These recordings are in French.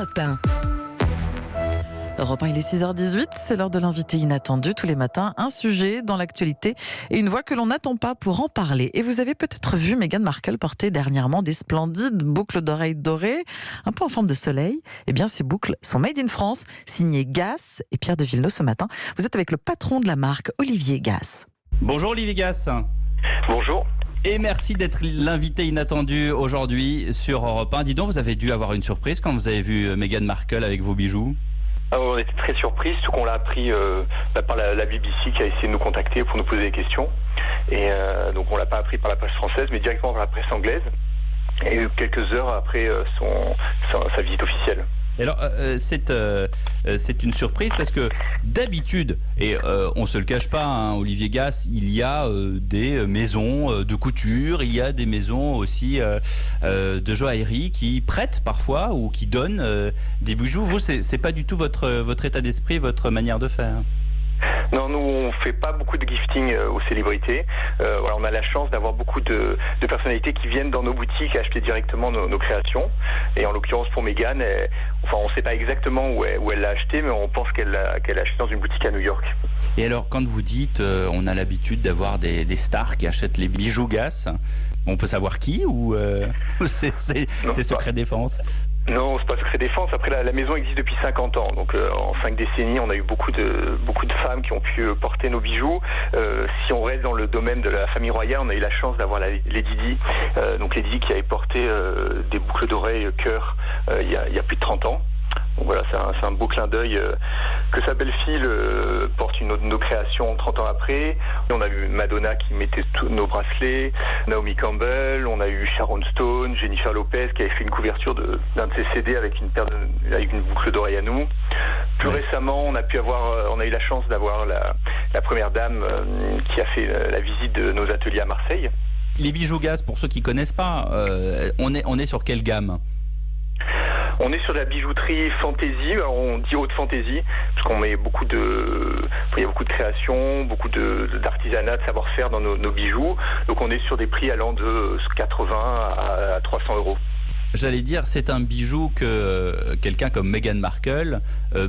Europe 1. Europe 1, il est 6h18, c'est l'heure de l'invité inattendu. Tous les matins, un sujet dans l'actualité et une voix que l'on n'attend pas pour en parler. Et vous avez peut-être vu Meghan Markle porter dernièrement des splendides boucles d'oreilles dorées, un peu en forme de soleil. Eh bien, ces boucles sont made in France, signées Gass et Pierre de Villeneuve ce matin. Vous êtes avec le patron de la marque, Olivier Gass. Bonjour Olivier Gass. Bonjour. Et merci d'être l'invité inattendu aujourd'hui sur Europe 1. Dis donc, vous avez dû avoir une surprise quand vous avez vu Meghan Markle avec vos bijoux. On était très surpris, surtout qu'on l'a appris par la BBC qui a essayé de nous contacter pour nous poser des questions. Et donc on l'a pas appris par la presse française, mais directement par la presse anglaise. Et quelques heures après sa visite officielle. Et alors, c'est une surprise parce que d'habitude, et on se le cache pas, hein, Olivier Gass, il y a des maisons de couture, il y a des maisons aussi de joaillerie qui prêtent parfois ou qui donnent des bijoux. Vous, c'est pas du tout votre état d'esprit, votre manière de faire. Non, nous on fait pas beaucoup de gifting aux célébrités. Voilà, on a la chance d'avoir beaucoup de personnalités qui viennent dans nos boutiques acheter directement nos créations. Et en l'occurrence pour Meghan, on ne sait pas exactement où elle l'a acheté, mais on pense qu'elle l'a acheté dans une boutique à New York. Et alors, quand vous dites on a l'habitude d'avoir des stars qui achètent les bijoux Gass, on peut savoir qui ou c'est secret défense? Non, c'est pas secret défense. Après, la maison existe depuis 50 ans. Donc, en 5 décennies, on a eu beaucoup de femmes qui ont pu porter nos bijoux. Si on reste dans le domaine de la famille royale, on a eu la chance d'avoir Lady Di. Donc, Lady Di qui avait porté des boucles d'oreilles cœur il y a plus de 30 ans. Donc voilà, c'est un beau clin d'œil que sa belle-fille porte une autre de nos créations 30 ans après. Et on a eu Madonna qui mettait tous nos bracelets, Naomi Campbell, on a eu Sharon Stone, Jennifer Lopez qui avait fait une couverture d'un de ses CD avec une boucle d'oreille à nous. Plus récemment, on a eu la chance d'avoir la première dame qui a fait la visite de nos ateliers à Marseille. Les bijoux Gass, pour ceux qui connaissent pas, on est sur quelle gamme ? On est sur de la bijouterie fantaisie, alors on dit haute fantaisie, parce qu'on met il y a beaucoup de créations, beaucoup d'artisanat, de savoir-faire dans nos bijoux. Donc on est sur des prix allant de 80 à 300 euros. J'allais dire, c'est un bijou que quelqu'un comme Meghan Markle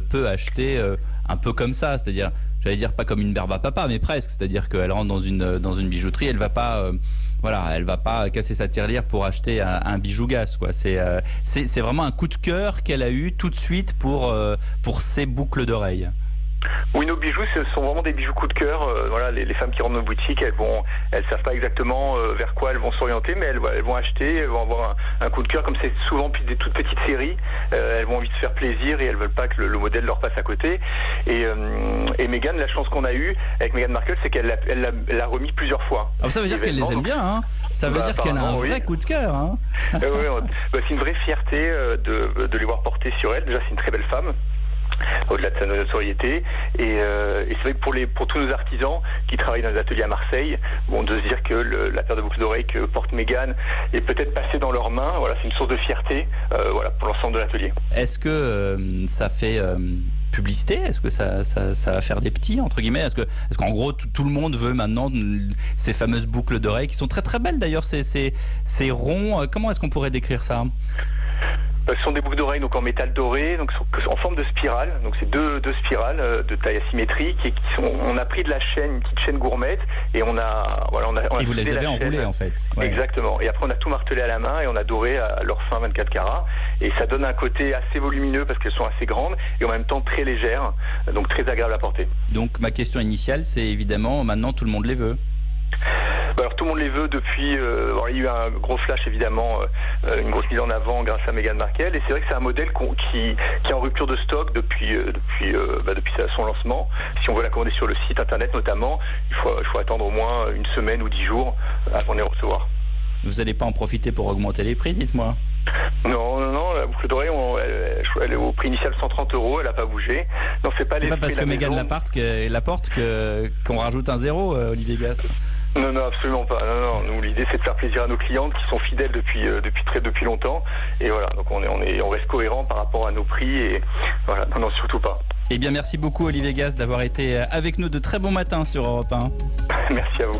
peut acheter un peu comme ça, c'est-à-dire, j'allais dire pas comme une berbe à papa, mais presque, c'est-à-dire qu'elle rentre dans une bijouterie, elle va pas casser sa tirelire pour acheter un bijou Gass, quoi. C'est vraiment un coup de cœur qu'elle a eu tout de suite pour ses boucles d'oreilles. Oui, nos bijoux, ce sont vraiment des bijoux coup de cœur. Voilà, les femmes qui rentrent dans nos boutiques, elles savent pas exactement vers quoi elles vont s'orienter, mais elles vont acheter, elles vont avoir un coup de cœur. Comme c'est souvent des toutes petites séries, elles vont envie de se faire plaisir et elles veulent pas que le modèle leur passe à côté. Et Meghan, la chance qu'on a eue avec Meghan Markle, c'est qu'elle l'a remis plusieurs fois. Alors ça veut dire qu'elle les aime bien, hein. Ça veut dire qu'elle a un vrai coup de cœur, hein. C'est une vraie fierté de les voir porter sur elle. Déjà, c'est une très belle femme, au-delà de sa notoriété, et c'est vrai que pour tous nos artisans qui travaillent dans les ateliers à Marseille, de se dire que la paire de boucles d'oreilles que porte Meghan est peut-être passée dans leurs mains, voilà, c'est une source de fierté, pour l'ensemble de l'atelier. Est-ce que ça fait publicité? Est-ce que ça va faire des petits, entre guillemets? Est-ce qu'en gros tout le monde veut maintenant ces fameuses boucles d'oreilles qui sont très très belles d'ailleurs, ces ronds? Comment est-ce qu'on pourrait décrire ça? Ce sont des boucles d'oreilles donc en métal doré, donc en forme de spirale. Donc c'est deux spirales de taille asymétrique et on a pris de la chaîne, une petite chaîne gourmette, et on a et vous les avez enroulées en fait. Ouais. Exactement. Et après on a tout martelé à la main et on a doré à leur fin 24 carats. Et ça donne un côté assez volumineux parce qu'elles sont assez grandes et en même temps très légères, donc très agréable à porter. Donc ma question initiale, c'est évidemment maintenant tout le monde les veut. Alors tout le monde les veut depuis. Il y a eu un gros flash évidemment, une grosse mise en avant grâce à Meghan Markle, et c'est vrai que c'est un modèle qui est en rupture de stock depuis son lancement. Si on veut la commander sur le site internet notamment, il faut attendre au moins une semaine ou 10 jours avant de les recevoir. Vous n'allez pas en profiter pour augmenter les prix, dites-moi? Non, la boucle d'oreille, elle est au prix initial 130 €, elle n'a pas bougé. Non, c'est pas parce que Meghan la porte qu'on rajoute un zéro, Olivier Gass. Non, absolument pas. Non. Nous, l'idée, c'est de faire plaisir à nos clientes qui sont fidèles depuis longtemps. Et voilà, donc on reste cohérent par rapport à nos prix. Et voilà, non, surtout pas. Eh bien, merci beaucoup, Olivier Gass, d'avoir été avec nous de très bon matin sur Europe 1. Merci à vous.